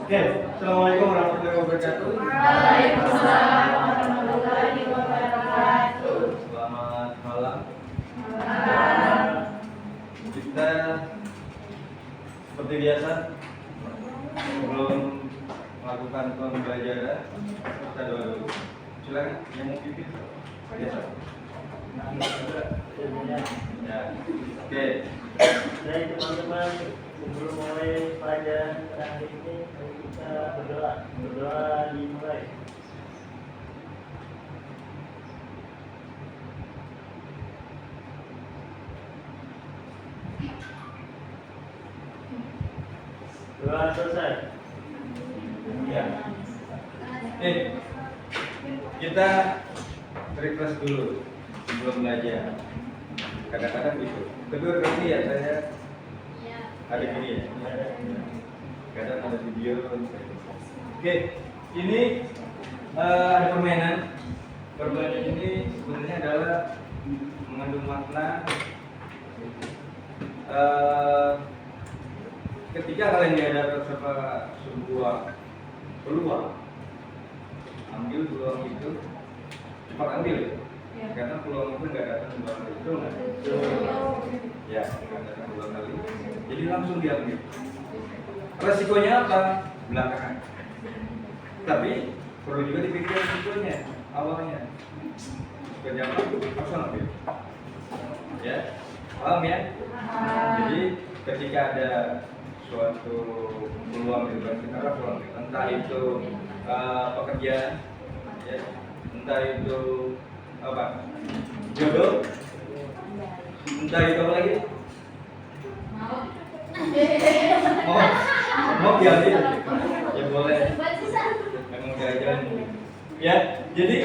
Oke, Assalamualaikum warahmatullahi wabarakatuh. Waalaikumsalam warahmatullahi wabarakatuh. Selamat malam. Kita seperti biasa sebelum melakukan pembelajaran kita doa dulu. Silakan yang mau pipis. Biasa. Ya. Oke. Baik teman-teman, sebelum mulai pelajaran hari ini, mari kita berdoa. Berdoa dimulai. Doa selesai. Ya. Kita refresh dulu sebelum belajar. Kadang-kadang gitu. Kedua kali ya saya ada gini ya. Kadang ada video. Oke, ini ada permainan. Permainan ini sebenarnya adalah mengandung makna. Ketika kalian dihadapkan sama sebuah peluang, ambil peluang itu, cepat ambil ya. Karena peluang itu nggak datang dua kali, itu nggak? Ya, nggak datang dua kali. Jadi langsung diambil. Resikonya apa? Belakangan. Tapi perlu juga dipikir resikonya awalnya. Resikonya apa? Langsung ambil. Ya, paham ya? Jadi ketika ada suatu peluang di luar kita peluang, entah itu pekerjaan, ya, entah itu apa jodoh, entah itu apa lagi, mau diambil, ya boleh, mau jalan-jalan, ya. Jadi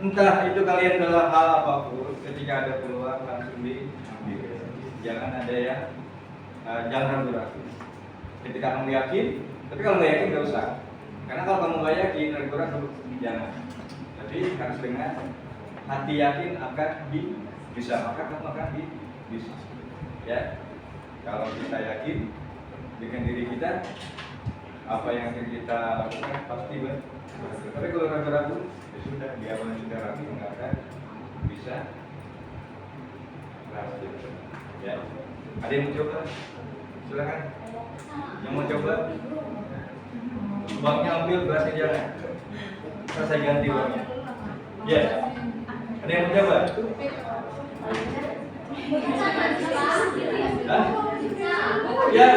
entah itu kalian dalam hal apapun, ketika ada peluang langsung diambil, jangan ada yang jangan ragu-ragu. Ketika kamu yakin, tapi kalau nggak yakin nggak usah. Karena kalau kamu nggak yakin, ragu-ragu, jangan. Tapi harus dengan hati yakin akan bisa, maka kamu akan bisa. Ya, kalau kita yakin dengan diri kita, apa yang akan kita lakukan pasti berhasil. Tapi kalau ragu-ragu, ya sudah, di awal sudah ragu, nggak akan bisa berhasil. Ya, ada yang mau coba? Silakan. Yang mau coba? Uangnya ambil, berhasil jangan. Saya ganti uangnya. Ya. Ada yang mau coba? Hah? Ya.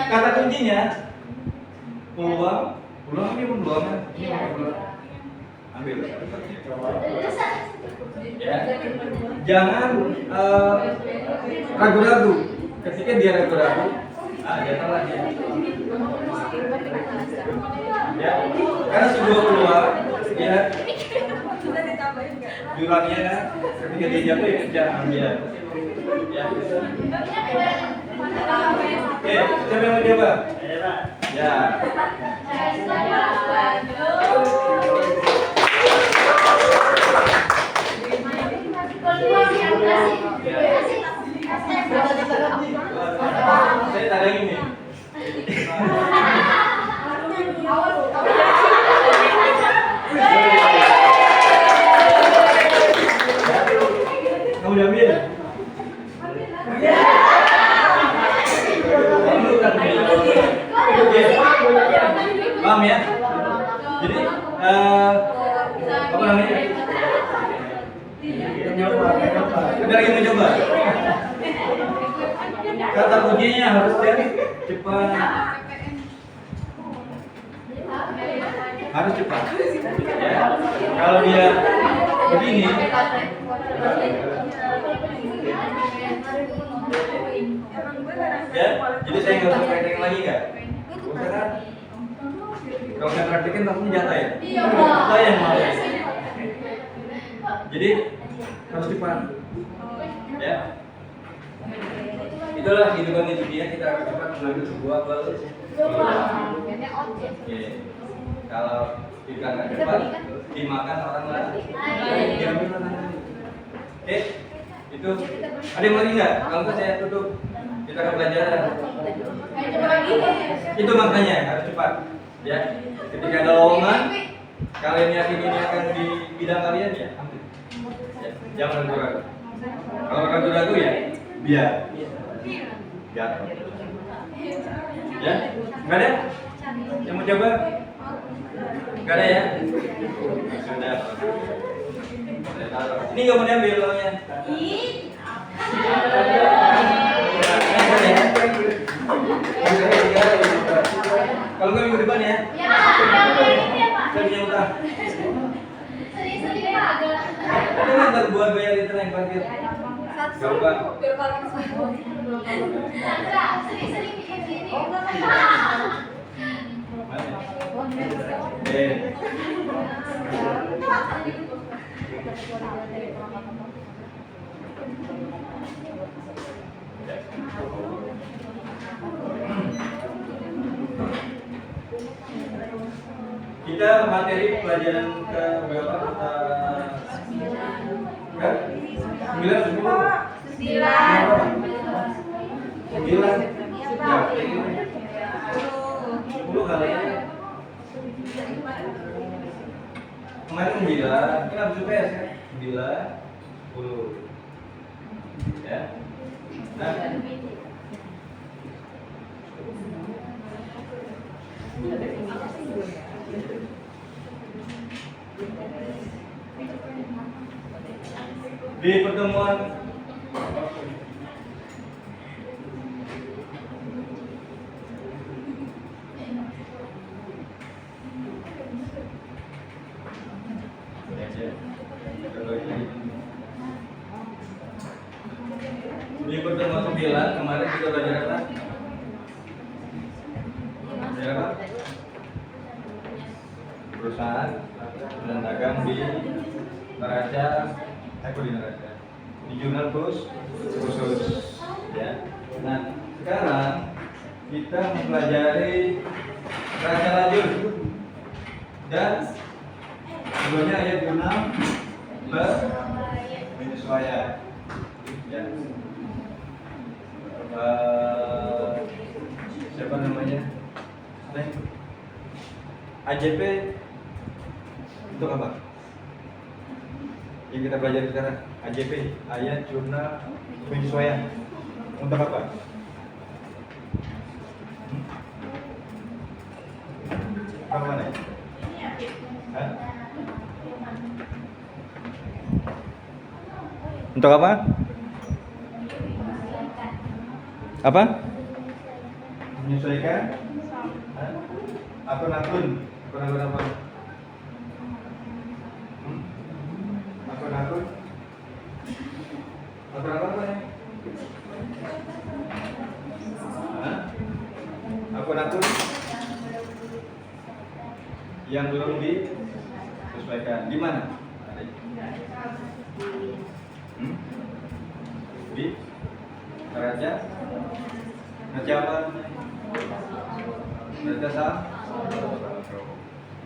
Kata kuncinya peluang. Peluang ini peluangan. Ambil. Ya. Jangan ragu-ragu. Ketika dia ragu-ragu, janganlah dia. Ya, karena sebuah peluang, ya, jurangnya kan, ketika dia jatuh ya jangan ambil. Ya. Oke, siapa yang mau coba? Ya. Saya tak ada ini. Kamu udah ambil? Paham ya? Jadi apa namanya? Ada lagi mencoba. Kata kuncinya harus cepat. Harus cepat. Ya. Kalau dia begini, ya. Jadi saya nggak usah praktekin lagi nggak? Usah kan? Kalau saya praktekin langsung jatuh ya. Saya yang mau. Jadi harus cepat. Ya. Itulah kehidupan di dunia, kita harus cepat mengambil sebuah peluang. Oke. Kalau ikan nggak cepat dimakan orang lain. Diambil orang lain. Oke. Itu ada yang lagi nggak? Kalau nggak saya tutup. Kita ke pelajaran. Coba lagi. Itu makanya harus cepat. Ya, ketika ada lowongan, kalian yakin ini akan di bidang kalian ya, ambil. Ya, jangan ragu-ragu. Kalau ragu-ragu ya, biar. Ya, nggak ada? Yang mau coba? Nggak ada ya? Sudah. Ini nggak mau diambil lowongannya. Kalau nggak minggu depan ya? Ya, Saya punya utang. sering-sering Pak. Ini ntar buat bayar itu yang parkir. Gak lupa. Sandra, sering-sering bikin sini. Kita materi pelajaran ke berapa? Ke 9 10. 9. Ya, 10 kali. Kemarin 9, kita habis UTS kan? 9, 10. Ya. Nah, di pertemuan di pertemuan 9 kemarin kita belajar apa? Belajar apa? Perusahaan dan dagang di neraca, di neraca, di jurnal khusus, ya. Nah, sekarang kita mempelajari neraca lajur dan sebelumnya ayat jurnal penyesuaian. Ya. Siapa namanya? AJP untuk apa? Yang kita pelajari sekarang, AJP, ayat jurnal penyesuaian, untuk apa? Apa mana? Hah? Untuk apa? Apa? Menyesuaikan? Hah? Akun-akun apa? Akun-akun apa ya? Hah? Akun-akun yang belum disesuaikan di mana? Di neraca apa? Neraca saham.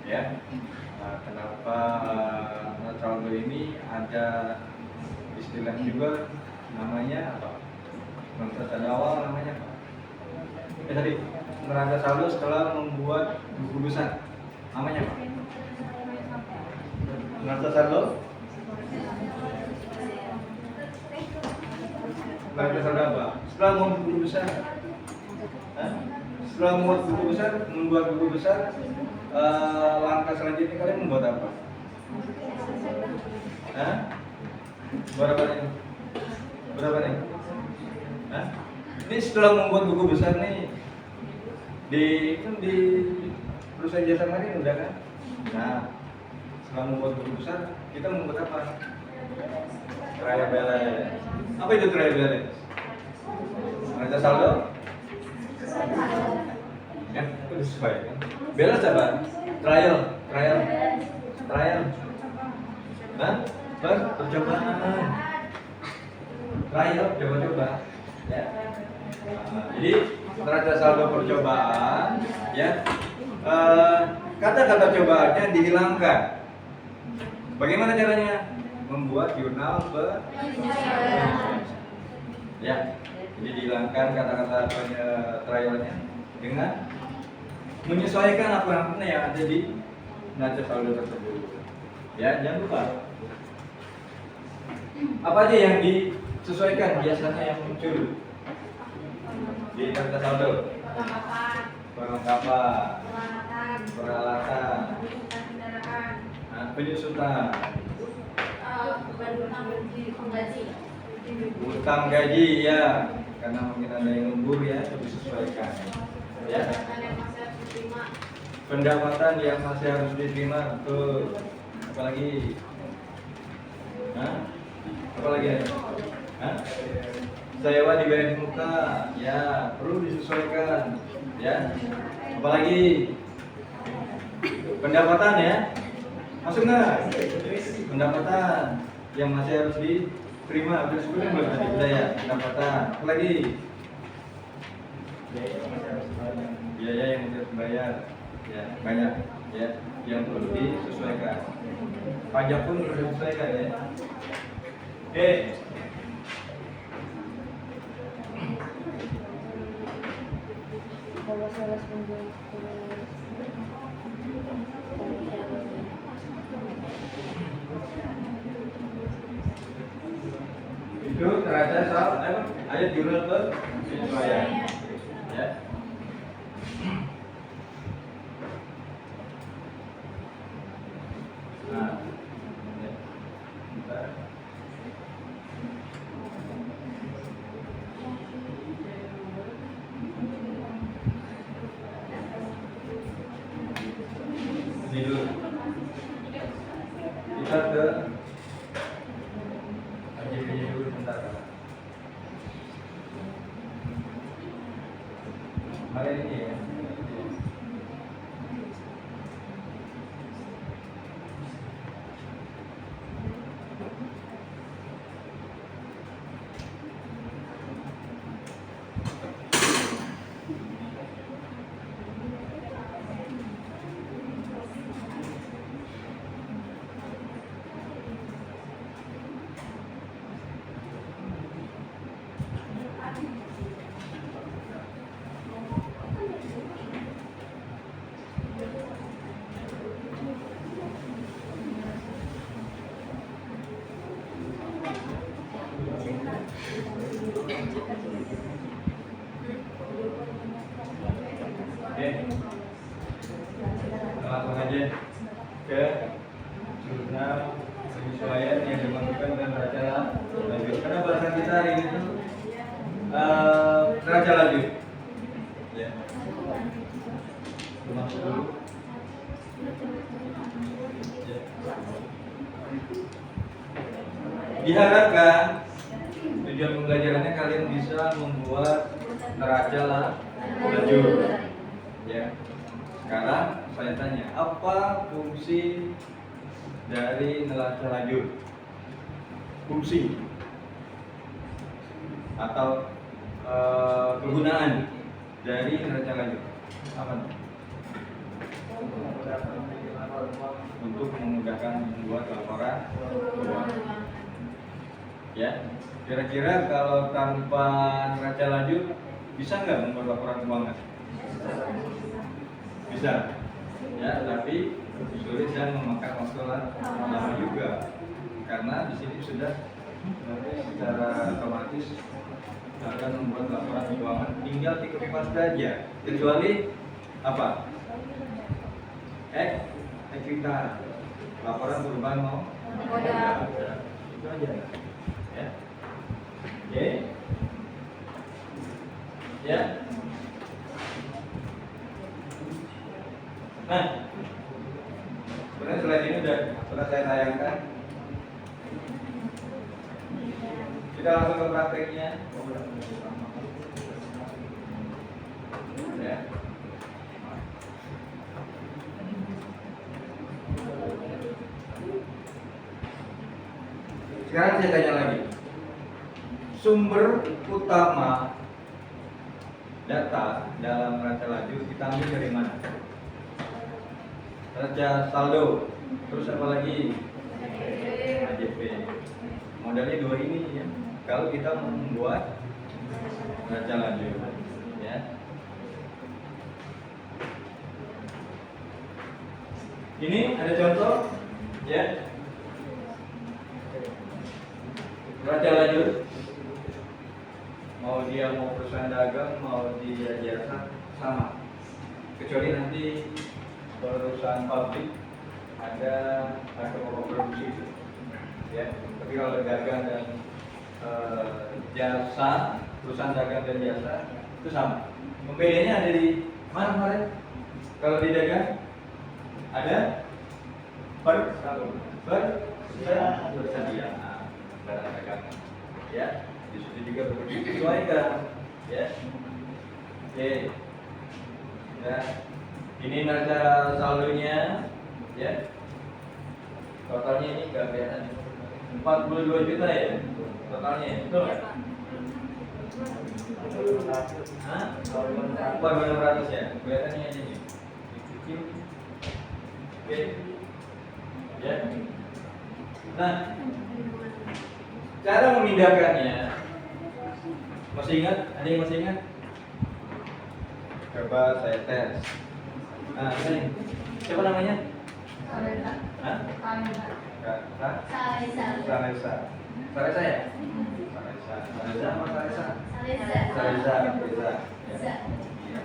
Ya. Nah, kenapa saldo ini ada istilah juga namanya apa? Neraca awal namanya apa? Tadi neraca saldo setelah membuat buku besar namanya apa? Neraca saldo? Neraca saldo apa? Setelah membuat buku besar. Hah? Setelah membuat buku besar, langkah selanjutnya kalian membuat apa? Hah? Berapa nih? Hah? Ini setelah membuat buku besar nih di perusahaan jasa marga udah kan? Nah, setelah membuat buku besar, kita membuat apa? Trial balance. Apa itu trial balance? Neraca saldo? Ya, itu disesuaikan. Balance apa? Trial. Nah, percobaan. Trial, coba-coba. Ya. Nah, jadi neraca saldo percobaan, ya. Kata-kata cobaannya dihilangkan. Bagaimana caranya? Membuat jurnal ya. Jadi dihilangkan kata-kata trialnya dengan menyesuaikan apa yang ada di neraca saldo tersebut. Ya, jangan lupa. Apa aja yang disesuaikan biasanya yang muncul di neraca saldo? Perlengkapan, peralatan, penyusutan, utang gaji ya, karena mungkin ada yang lembur ya, disesuaikan. Ya. Pendapatan yang masih harus diterima, betul. Apalagi, apalagi ya? Sewa dibayar di muka, ya perlu disesuaikan, ya. Apalagi pendapatan ya, masuk nggak? Pendapatan yang masih harus diterima, udah sebelum belum tadi budaya pendapatan. Apalagi biaya yang harus dibayar, ya banyak, ya yang perlu disesuaikan. Pajak pun perlu disesuaikan ya. Itu neraca saldo ayat jurnal penyesuaian. Ya. Nah, ya. Bentar. Ini dulu. Kita ke AJP-nya dulu bentar. Hari ini ya. Oke, langsung aja ke jurnal penyesuaian yang dimasukkan dan neraca lanjut. Karena bahasan kita hari ini tuh neraca lanjut. Ya. Masuk dulu. Ya. Diharapkan tujuan pembelajarannya kalian bisa membuat neraca lanjut. Ya. Sekarang saya tanya, apa fungsi dari neraca lanjut? Fungsi atau kegunaan dari neraca lanjut apa? Untuk memudahkan membuat laporan keuangan. Ya, kira-kira kalau tanpa neraca lanjut bisa nggak membuat laporan keuangan? Bisa, ya, tapi sulit dan memakan waktu lama juga, karena di sini sudah secara otomatis akan membuat laporan keuangan tinggal diketik saja, kecuali apa? Ekuitas, laporan perubahan modal, itu aja, ya. Oke, ya. Nah, sebenarnya slide ini sudah saya tayangkan. Kita langsung ke prakteknya. Ya. Sekarang saya tanya lagi. Sumber utama data dalam neraca lanjut kita ambil dari mana? Neraca saldo, terus apa lagi? AJP. Modalnya dua ini ya. Kalau kita membuat neraca lanjut, ya. Ini ada contoh, ya. Baca lanjut. Mau dia mau perusahaan dagang, mau dia jasa, sama. Kecuali nanti perusahaan pabrik ada pokok produksi itu, ya. Tapi kalau dagang dan jasa, perusahaan dagang dan jasa itu sama. Pembedanya ada di mana kemarin? Kalau di dagang ada persediaan barang dagangan, ya. Di situ juga disesuaikan, ya. Oke, ya. Ini neraca saldonya, ya. Totalnya ini nggak kelihatan, 42 juta ya totalnya, betul nggak? Hah? 4.600 ya, kelihatannya aja nih. Oke, ya. Nah, cara memindahkannya, masih ingat? Ada yang masih ingat? Coba saya tes. Nah, ini siapa namanya? Salesa. Hah? Salesa. Salesa. Salesa ya? Salesa. Salesa apa Salesa? Salesa. Salesa. Salesa. Bisa.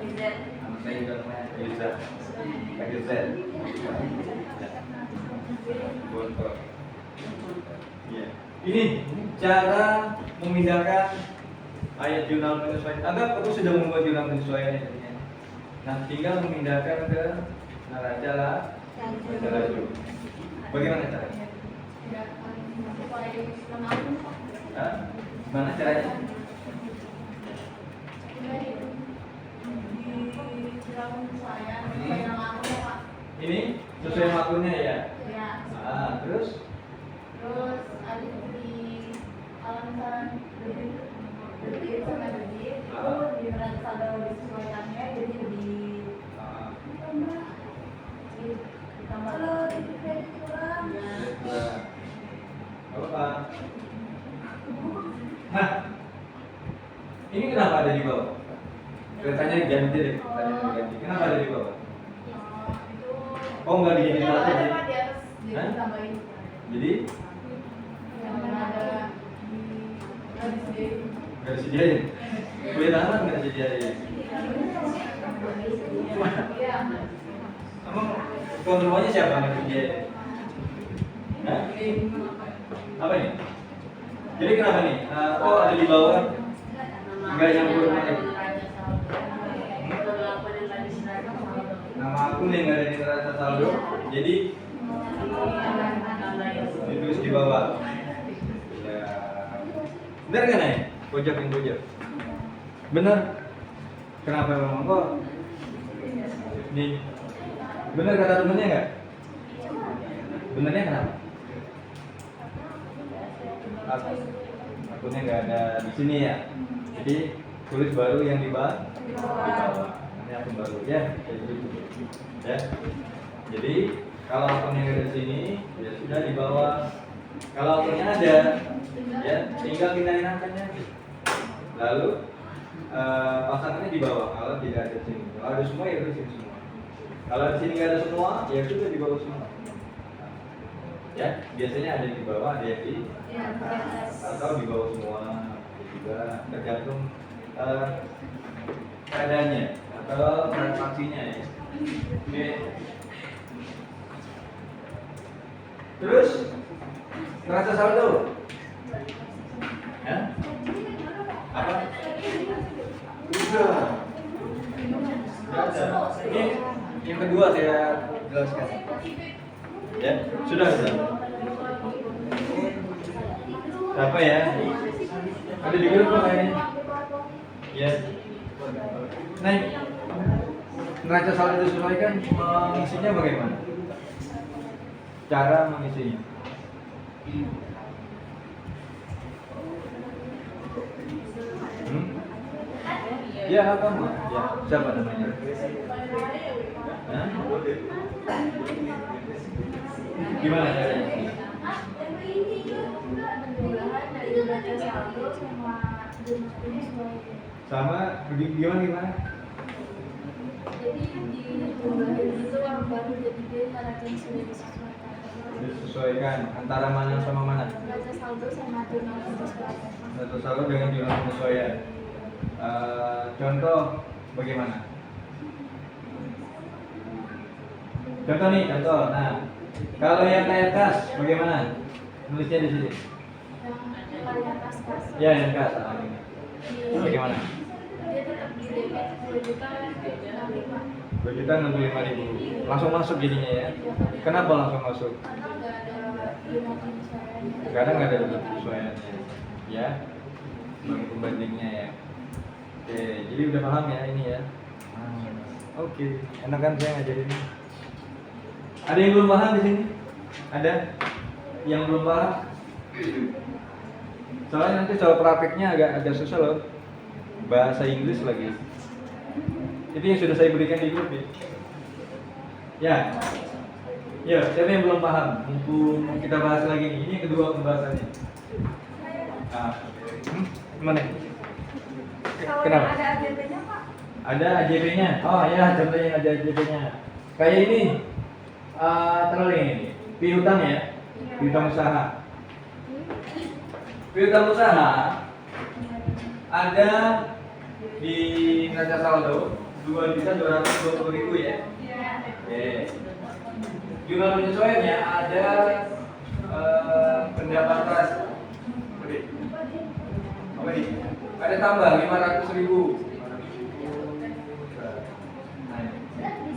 Bisa. Nama saya juga namanya Reza. Pakai Z. Botol. Iya. Ini cara memindahkan ayat jurnal penyesuaian. Anggap aku sudah membuat jurnal penyesuaian ini. Nah, tinggal memindahkan ke neraca laju. Bagaimana caranya? Hah? Gimana caranya? Ini sesuai sama akunnya ya? Ah, terus? Terus ada di kalau misalnya debit sama debit itu di neraca saldo disesuaikannya jadi lebih Ah, ditambah kalau debit kredit kurang apa? Nah, ini kenapa ada di bawah? Keretanya diganti deh, keretanya diganti. Kenapa ada di bawah? itu Oh, nggak dijadiin yang satu ada ya? Pak, di atas jadi Hah? ditambahin Jadi yang ada di nggak disediain. nggak disediain. Kuliah tahanan nggak disediain. Iya. Emang tuan rumahnya siapa nggak disediain? Hah? Apa ini? Jadi kenapa nih? Oh, ada di bawah nggak nyampur lagi. Nama akun yang nggak ada di neraca saldo, jadi ditulis di bawah. Ya, benar nggak nih? Pojok yang pojok. Benar. Kenapa memang kok? Nih, benar kata temennya nggak? Benernya kenapa? Akunnya nggak ada di sini ya. Jadi tulis baru yang di bawah. Ini akun baru ya. Kayak gitu. Ya. Jadi kalau akunnya nggak ada di sini, ya sudah di bawah. Kalau akunnya ada, ya tinggal pindahin angkanya. Lalu pasangannya di bawah. Kalau tidak ada di sini, kalau ada semua ya di sini semua. Kalau di sini nggak ada semua, ya sudah di bawah semua. Ya, biasanya ada di bawah, ada yang di atau di bawah semua. Juga tergantung keadaannya atau transaksinya ya. Oke. Terus neraca saldo. Ya? Apa? Sudah. Ini yang kedua saya jelaskan. Ya, sudah. Apa ya? Ada di grup kayaknya. Ya. Nah, neraca saldo disesuaikan mengisinya bagaimana? Cara mengisinya. Ya, kamu. Ya, siapa namanya? Hah? Gimana caranya? Sama gimana? Jadi ditambahin itu baru jadi D karena kan sudah disesuaikan. Disesuaikan antara mana sama mana? Neraca saldo sama jurnal penyesuaian. Neraca saldo dengan jurnal penyesuaian. Contoh bagaimana? Contoh nih, contoh. Nah, kalau yang kayak kas bagaimana? Nulisnya di sini. Yang paling atas kas. Ya, yang kas. Ini. Bagaimana? Dia tetap di debit 2.065.000. 2.065.000. Langsung masuk jadinya ya. Kenapa langsung masuk? Karena nggak ada jurnal penyesuaian. Karena nggak ada jurnal penyesuaiannya. Ya. Sebagai pembandingnya ya. Oke, jadi udah paham ya ini ya. Oke, enak kan saya ngajarin. Ada yang belum paham di sini? Ada? Yang belum paham? Soalnya nanti soal prakteknya agak susah loh. Bahasa Inggris lagi. Itu yang sudah saya berikan di grup ya. Ya. Ya, siapa yang belum paham? Mumpung kita bahas lagi nih. Ini yang kedua pembahasannya. Nah, mana? Kalau Kenapa? ada AJP-nya Pak? Ada AJP-nya. Oh ya, contohnya ada AJP-nya. Kayak ini. Terus ini. Piutang ya. Piutang usaha. Piutang usaha ada di neraca saldo 2.220.000 ya. Oke. Jurnal penyesuaiannya ada pendapatan apa ini? Ada tambah 500.000.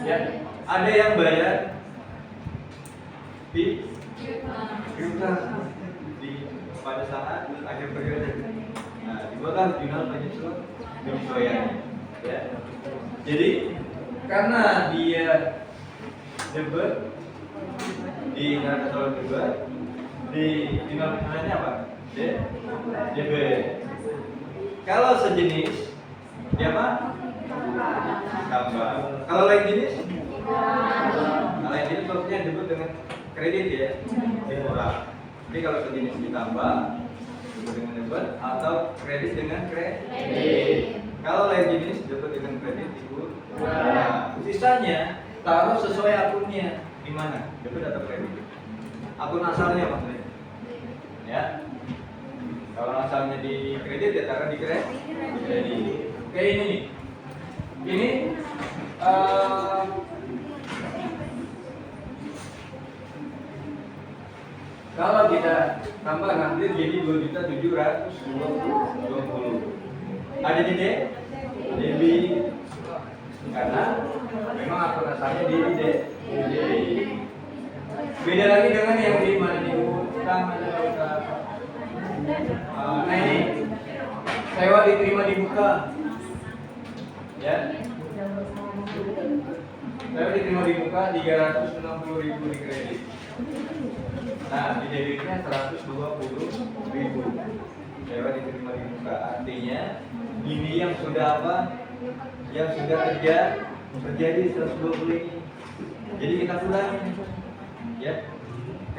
Ya, ada yang bayar di piutang di pada saat akhir periode. Nah, dibuatlah jurnal penyesuaian. Ya. Jadi karena dia debit di neraca saldo debit di jurnal penyesuaiannya apa? Debit. Kalau sejenis dia apa? Tambah. Kalau lain jenis? Kalau lain jenis maksudnya debit dengan kredit ya, lebih murah. Jadi kalau sejenis ditambah debit dengan debit atau kredit dengan kredit. Kalau lain jenis debit dengan kredit itu. Nah, sisanya taruh sesuai akunnya di mana? Debit atau kredit? Akun asalnya maksudnya. Ya. Kalau asalnya di kredit ya taruh di kredit. Kayak ini nih. Ini kalau kita tambah nanti jadi 2.720.000. Ada di debit karena memang akun asalnya di debit. Beda lagi dengan yang di mana di utang ada utang. Nah ini sewa diterima di muka. Ya. Sewa diterima di muka 360.000 di kredit. Nah, di debitnya 120.000. Sewa diterima di muka. Artinya ini yang sudah apa? Yang sudah terjadi 120 ini. Jadi kita kurangi. Ya.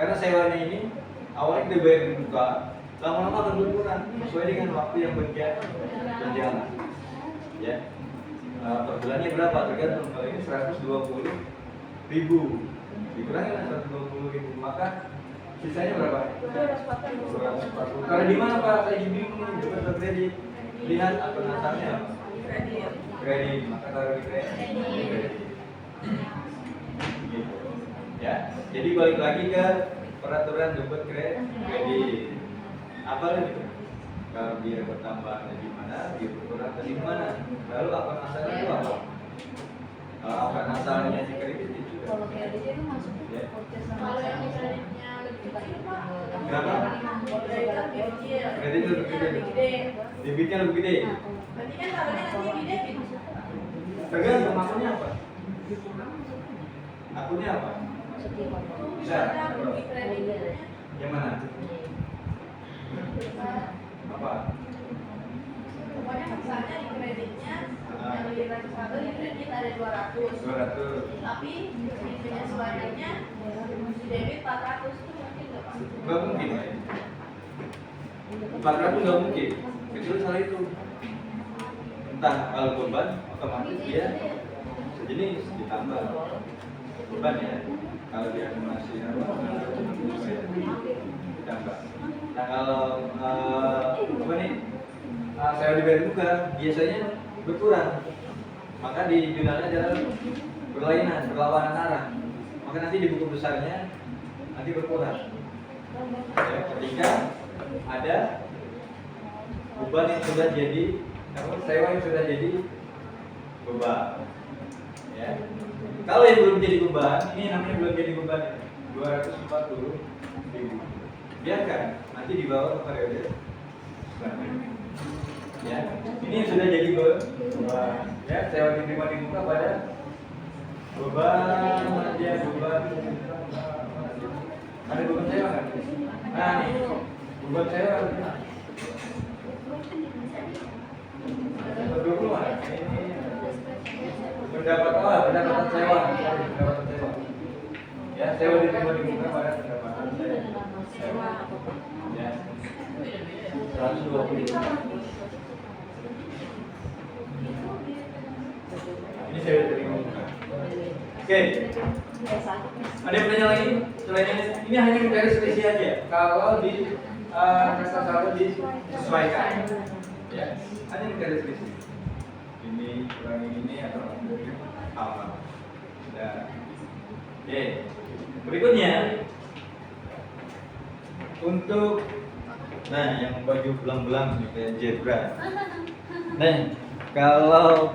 Karena sewanya ini awalnya kita bayar di muka, lama-lama akan berkurang sesuai dengan waktu yang berjalan. Ya. Per bulannya berapa? Tergantung. Kalau ini 120.000 dikurangi 120.000, maka sisanya berapa? 240. Kalau di mana Pak? Saya bingung nih. Coba kredit. Lihat akun asalnya. Kredit. Maka taruh di kredit. Gitu. Ya. Jadi balik lagi ke peraturan debit kredit. Apa lagi? Kalau dia bertambah dari mana, dia berkurang dari mana? Lalu akun asalnya itu apa? Akun asalnya di kredit itu. Kalau kredit itu masuk Ya. kalau yang di kreditnya lebih kecil Pak. Berapa? Kredit lebih gede. Debitnya lebih gede. Berarti kan taruhnya nanti di debit. Tergantung akunnya apa? Akunnya apa? Bisa. Di kreditnya. Yang mana? Apa? Pokoknya misalnya di kreditnya yang di neraca saldo di kredit ada 200. 200. Tapi di penyesuaiannya di debit 400 itu mungkin nggak Pak? Nggak mungkin. 400 nggak mungkin. Kecuali salah itu. Entah kalau beban otomatis dia sejenis jenis ditambah beban ya. Kalau dia masih ditambah. Nah kalau apa nih sel di balik muka biasanya berkurang, maka di jurnalnya adalah berlawanan arah. Maka nanti di buku besarnya nanti berkurang. Ya, ketika ada beban yang sudah jadi, sewa yang sudah jadi beban. Ya. Kalau yang belum jadi beban, ini namanya belum jadi beban, 240.000. Biarkan nanti dibawa ke periode selanjutnya. Ya, ini yang sudah jadi beban. Ya, sewa diterima di muka pada beban, dia beban. Ada beban sewa kan? Nah, ini beban sewa. Berdua, ini pendapatan sewa. Ya, sewa diterima di muka pada pendapatan sewa. Ya, 120. Ini sewa diterima di muka. Oke. Ada yang bertanya lagi? Selain ini hanya mencari selisih aja. Kalau di kata saldo disesuaikan, ya, hanya mencari selisih. Ini kurang ini atau apa? Sudah. Oke. Berikutnya untuk yang baju belang-belang kayak zebra. Nah, kalau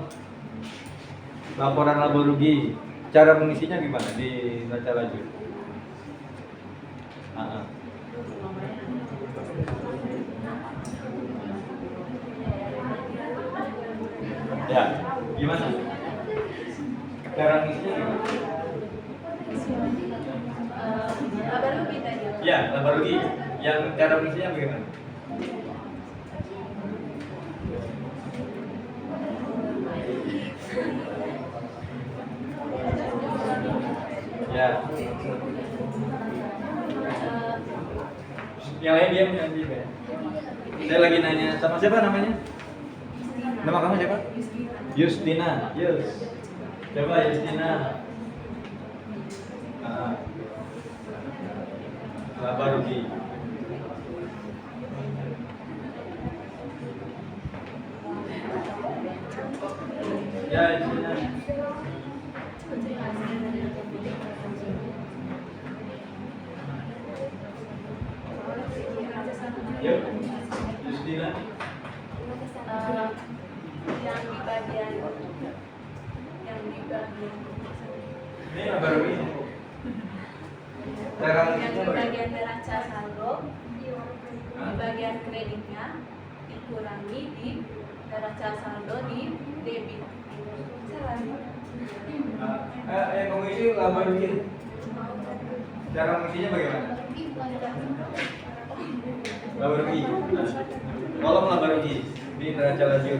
laporan laba rugi, cara mengisinya gimana di neraca laju? Ya, gimana? Cara mengisinya gimana? Laba rugi tadi. Ya, laba rugi. Yang cara mengisinya bagaimana? Ya. Yang lain dia menyanyi ya. Saya lagi nanya sama siapa namanya? Nama kamu siapa? Justina. Yus. Coba Justina. Laba rugi. Ya, Justina. Yuk, Justina. Yang di bagian Ini laba rugi. yang di bagian neraca saldo, di bagian kreditnya dikurangi di neraca saldo di debit. Yang mengisi laba rugi. Cara mengisinya bagaimana? Laba rugi. Kolom laba rugi di neraca laju.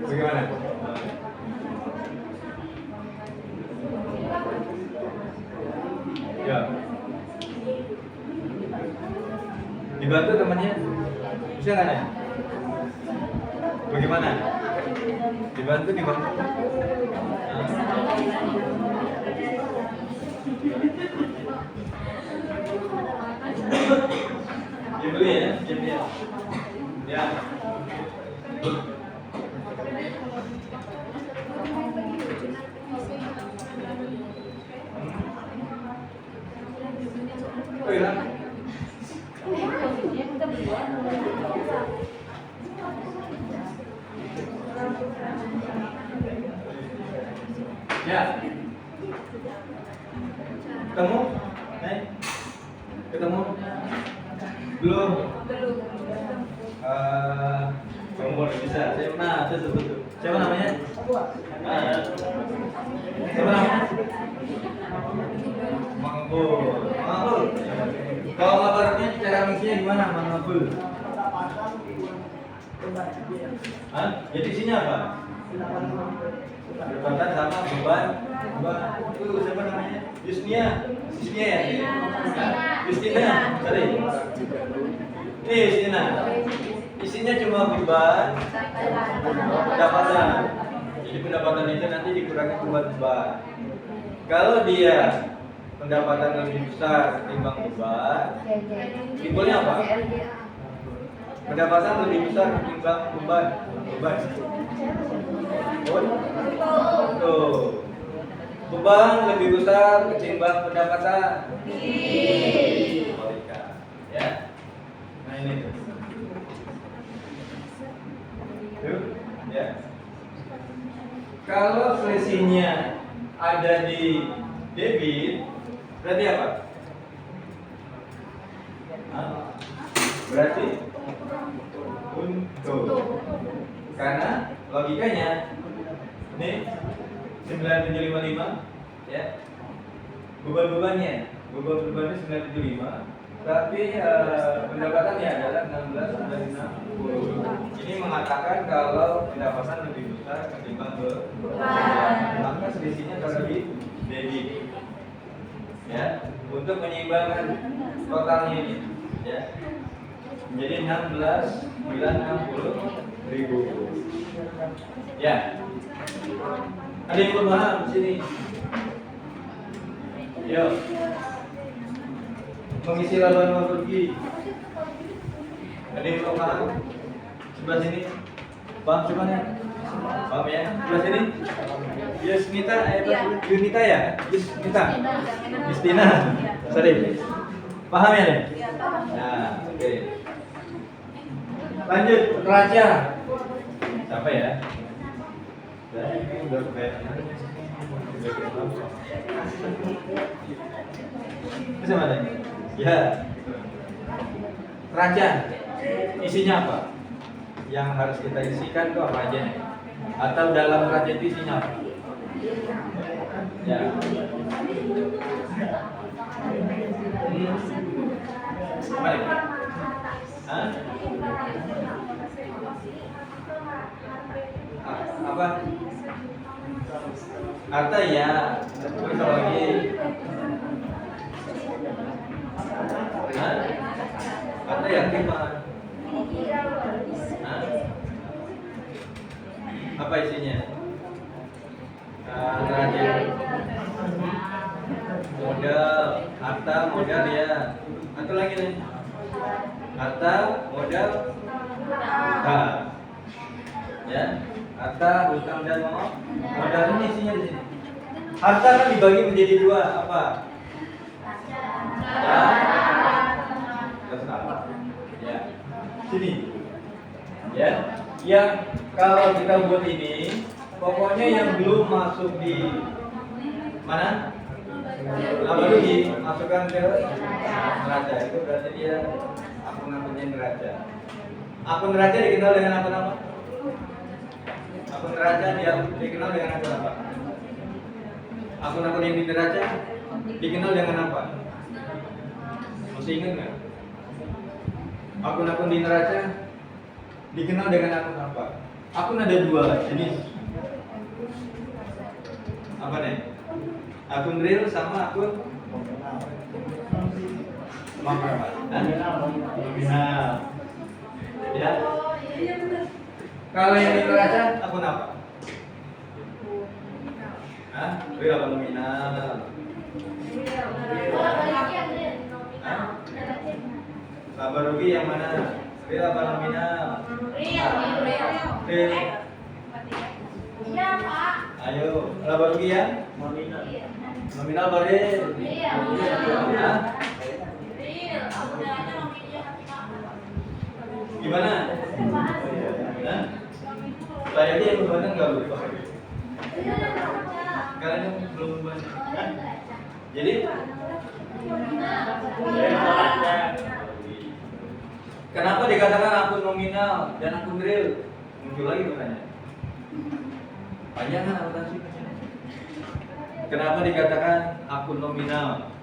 Bagaimana? Ya. Dibantu temannya? Bisa nggak ya? Bagaimana? Dibantu. Diam dulu ya, diam ya. Ya. Oh, hilang. Ya. Ketemu? Ketemu? Belum. Kamu boleh bisa. Nah, itu betul. Siapa namanya? Siapa namanya? Mangkul. Kalau laporannya cara mengisinya gimana, Mangkul? Jadi isinya apa? Pendapatan sama beban. Itu siapa namanya? Justina ya? Justina. Sorry. Ini isinya. Isinya cuma beban pendapatan. Jadi pendapatan itu nanti dikurangi beban. Kalau dia pendapatan lebih besar ketimbang beban, simbolnya apa? Pendapatan lebih besar ketimbang beban. Tuh. Beban lebih besar ketimbang pendapatan. Ya. Nah ini tuh. Tuh, ya. Kalau selisihnya ada di debit, berarti apa? Hah? Berarti untung. Karena logikanya ini 9755 ya. Beban-bebannya 975, tapi pendapatannya adalah 16,60. Ini mengatakan kalau pendapatan lebih besar ketimbang beban, maka selisihnya kalau di debit ya, untuk menyeimbangkan totalnya ini ya, menjadi 16.960.000 ya. Ada yang belum paham di sini? Yuk, mengisi laban mau pergi. Ada yang belum paham? Sebelah sini, paham semuanya? Paham ya? Sebelah sini, Yusnita, Yunita ya? Yusnita, Yustina, sorry. Paham ya? Nah, oke. Lanjut, neraca. Sampai ya? Udah bisa mana? Ya. Neraca. Isinya apa? Yang harus kita isikan itu apa aja nih? Atau dalam neraca itu isinya apa? Ya. Baik. Hah? Apa? Harta ya. Terus apa lagi? Hah? Harta yang gimana? Hah? Apa isinya? Neraca. Modal, harta, modal ya. Atau lagi nih? Harta, modal, hutang. Ya, harta, hutang dan modal ini isinya di sini. Harta kan dibagi menjadi dua, apa? Ya. Ya. Sini. Ya. Yang kalau kita buat ini, pokoknya yang belum masuk di mana? Baru dimasukkan ke neraca. Itu berarti dia akun-akunnya neraca. Akun neraca dikenal dengan akun apa? Akun neraca dia dikenal dengan akun apa? Akun-akun yang di neraca dikenal dengan apa? Masih ingat nggak? Akun-akun di neraca dikenal dengan akun apa? Akun ada dua jenis. Apa nih? Akun real sama akun nominal. Ya. Kalau yang di neraca akun apa? Hah? Real apa nominal? Laba rugi yang mana? Real apa nominal? Real. Iya, Pak. Ayo, laba rugi ya? Nominal. Nominal boleh. Iya. Hah? Gimana? Hah? Saya aja yang bebannya nggak lupa. Kalian yang belum beban. Jadi? Kenapa dikatakan akun nominal dan akun real? Muncul lagi pertanyaan. Panjang kan akuntansi? Kenapa dikatakan akun nominal?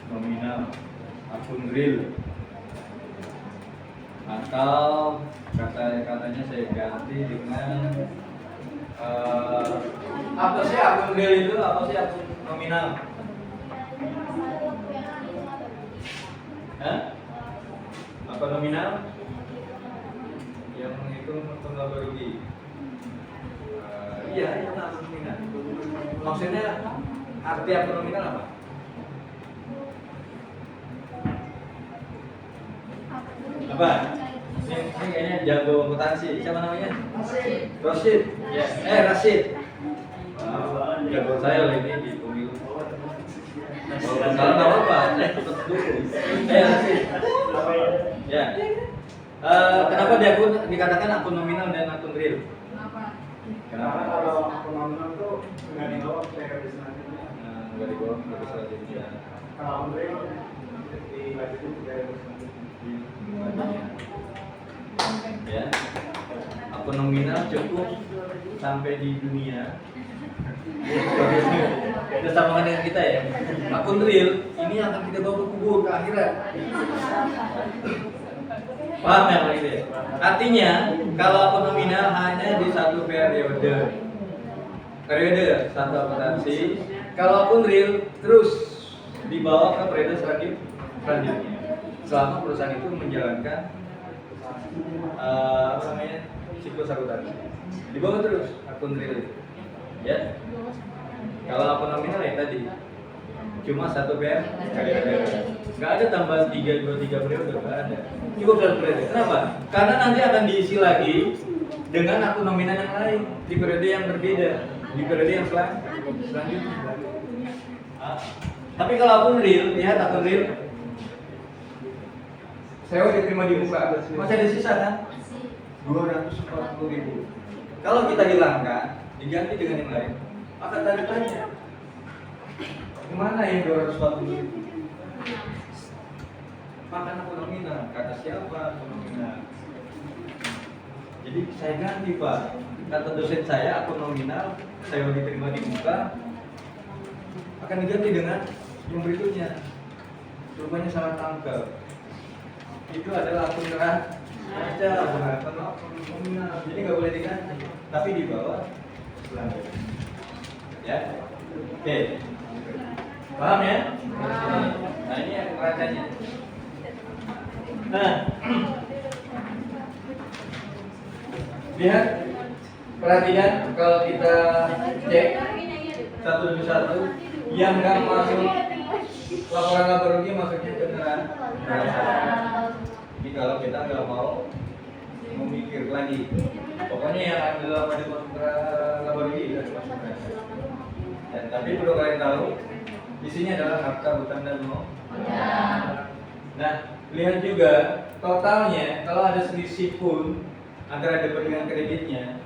Nominal, akun real, atau katanya saya ganti dengan apa sih akun real itu? Apa sih akun nominal? nominal yang menghitung laba rugi. Iya, itu akun nominal. Maksudnya arti akun nominal apa? Apa? Ini kayaknya jago akuntansi. Siapa namanya? Rashid. Ya. Rashid. Jago saya loh ini di pemilu. Kalau salah nggak apa-apa, saya tetap dukung. Rashid. Ya. Kenapa dikatakan akun nominal dan akun real? Kenapa kalau akun nominal itu nggak dibawa ke periode selanjutnya? Nggak dibawa ke periode selanjutnya. Kalau akun real dilanjutin ke periode selanjutnya. Ya, akun nominal cukup sampai di dunia. Kita sama dengan kita ya. Akun real ini akan kita bawa ke kubur ke akhirat. Paham ya Pak itu ya? Artinya kalau akun nominal hanya di satu periode satu akuntansi. Kalau akun real terus dibawa ke periode selanjutnya. Selama perusahaan itu menjalankan siklus akuntansi. Dibawa terus akun real. Ya. Kalau akun nominal ya tadi cuma satu periode. Nggak ada tambahan 3 periode, nggak ada. Cukup satu periode. Kenapa? Karena nanti akan diisi lagi dengan akun nominal yang lain di periode yang berbeda, di periode yang selanjutnya. Tapi kalau akun real, lihat akun real, sewa diterima di muka, masih ada sisa kan? 240.000. Kalau kita hilangkan, diganti dengan yang lain, akan tanda tanya. Kemana yang 240.000? Makan akun nominal, kata siapa akun nominal? Jadi saya ganti Pak. Kata dosen saya akun nominal, saya diterima di muka, akan diganti dengan yang berikutnya. Rupanya salah tangkap. Itu adalah akun neraca, bukan akun nominal. Jadi nggak boleh diganti, tapi di bawah selanjutnya. Ya, oke. Paham ya? Nah ini akun neracanya. Nah, lihat, perhatikan kalau kita cek satu demi satu, yang nggak masuk laporan laba rugi masuknya ke neraca. Jadi kalau kita nggak mau memikir lagi, pokoknya yang ada laba masuk ke laba rugi harus masuk ke neraca. Dan tapi perlu kalian tahu, isinya adalah harta, hutang dan modal. Nah, lihat juga totalnya kalau ada selisih pun antara debit dengan kreditnya,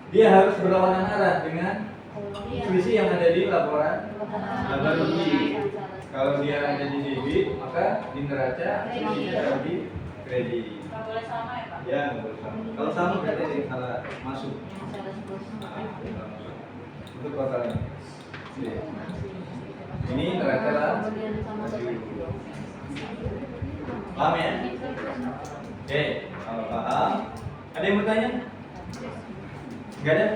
dia harus berlawanan arah dengan selisih yang ada di laporan laba rugi. Kalau dia ada di debit, maka di neraca ada di kredit. Nggak boleh sama ya Pak? Ya, nggak boleh sama. Kalau sama berarti ada yang salah masuk. Untuk totalnya. Ini neraca lah. Paham ya? Oke, kalau paham, ada yang mau tanya? Gak ada?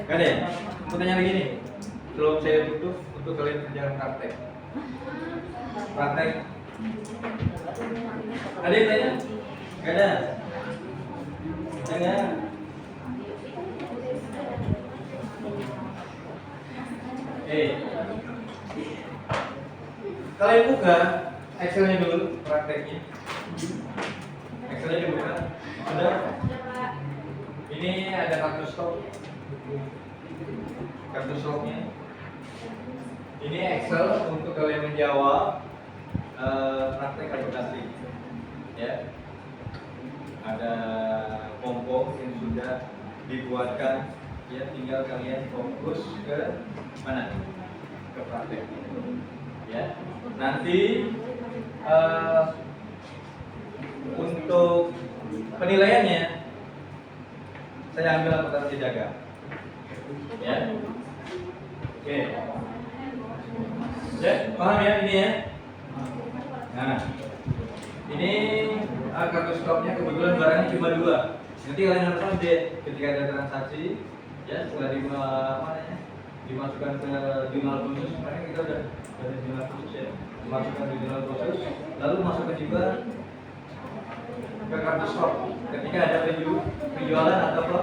Gak ada ya? Mau tanya lagi nih, sebelum saya tutup untuk kalian kerjaan praktek. Praktek. Ada yang tanya? Gak ada? Tanya? Oke. Kalian buka Excelnya dulu, prakteknya. Excelnya dibuka. Sudah? Ini ada kartu stok. Kartu stoknya. Ini Excel untuk kalian menjawab praktek akuntansi. Ya. Ada form yang sudah dibuatkan. Ya, tinggal kalian fokus ke mana? Ke praktek. Ya. Nanti untuk penilaiannya saya ambil akuntansi dagang. Ya. Oke. Ya, paham ya ini ya? Nah, ini kartu stoknya kebetulan barangnya cuma 2. Nanti kalian harus update ketika ada transaksi, ya setelah dimasukkan ke jurnal khusus. Kemarin kita udah ada jurnal khusus ya, dimasukkan ke jurnal khusus, lalu masukkan juga ke kartu stok ketika ada penjualan atau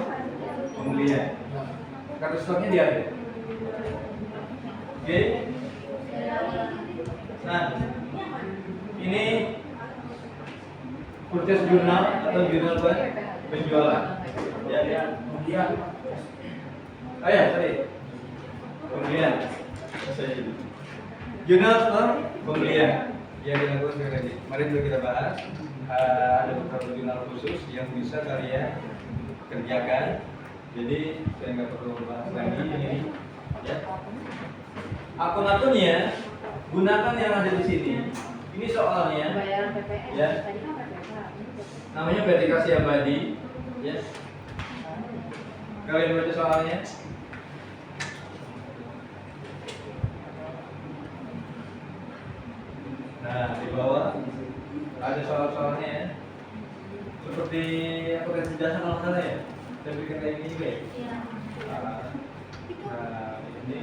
pembelian. Kartu stoknya dia ada. Oke. Nah, ini purchase jurnal atau jurnal penjualan. Ya. Oh ya, sorry. Pembelian. Jurnal store pembelian. Ya, dilakukan sekali lagi. Mari dulu kita bahas. Ada beberapa jurnal khusus yang bisa kalian kerjakan. Jadi saya nggak perlu bahas lagi ini. Ya. Akun-akunnya gunakan yang ada di sini. Ini soalnya. Bayaran PPN. Ya. Tadi kan PPN. Namanya verifikasi abadi. Ya. Kalian baca soalnya. Nah, di bawah ada soal-soalnya ya. Seperti apa kan jasa kalau salah ya. Saya bikin kayak gini juga ya. Iya. Nah, ini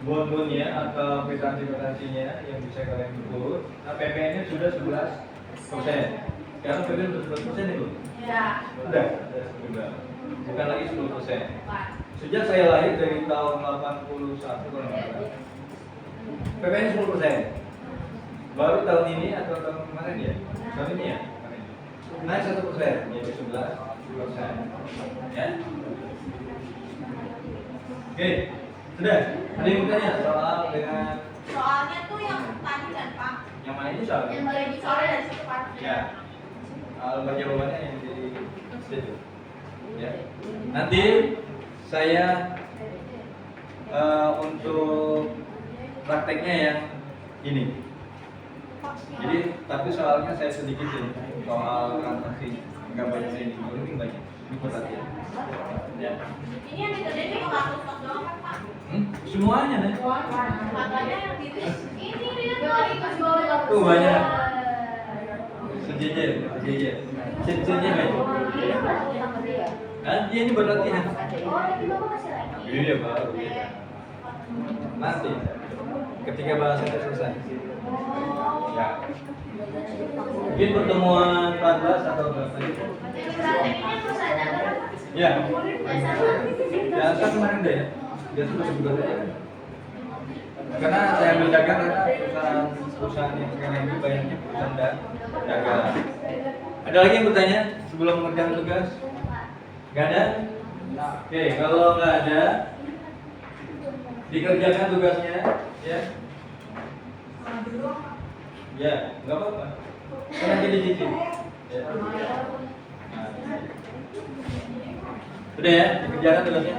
bon-bonnya atau kwitansi-kwitansinya yang bisa kalian input. Nah, PPN-nya sudah 11%. Sekarang PPN sudah 11% itu. Ya. Sudah, bukan lagi 10%. Sejak saya lahir dari tahun 81 kalau nggak salah, PPN 10%. Baru tahun ini atau tahun kemarin ya? Tahun ini ya? Naik 1%, jadi 11%. Ya. Oke, sudah. Ada yang bertanya soal dengan Soalnya tuh yang tadi kan Pak. yang mana ini soal? Yang bagi soalnya dari situ Pak. Ya. Alur jawabannya yang di situ. Ya. Nanti saya untuk prakteknya yang ini. Jadi tapi soalnya saya sedikit ini soal transaksi nggak banyak ini, ini banyak. Ini buat latihan. Ya. Ini yang dikerjain cuma kartu stok doang kan Pak? Semuanya nih. Makanya yang di ini dia kasih bawah. Tuh banyak. Sejejer. Sejejer banyak. Nanti ini buat latihan. Oh, tapi Bapak kasih lagi. Iya baru. Nanti ketika bahasannya selesai. Ya. Mungkin pertemuan 14 atau berapa itu? Ya. Biasa kemarin deh ya. Biasa masih juga ya. Karena saya ambil dagang karena perusahaan yang sekarang ini banyaknya perusahaan dagang. Ada lagi yang bertanya sebelum mengerjakan tugas? Gak ada? Oke, kalau nggak ada, dikerjakan tugasnya, ya. Ya, nggak apa-apa. Karena jadi cicil. Ya. Nah. Udah ya, dikerjakan tugasnya.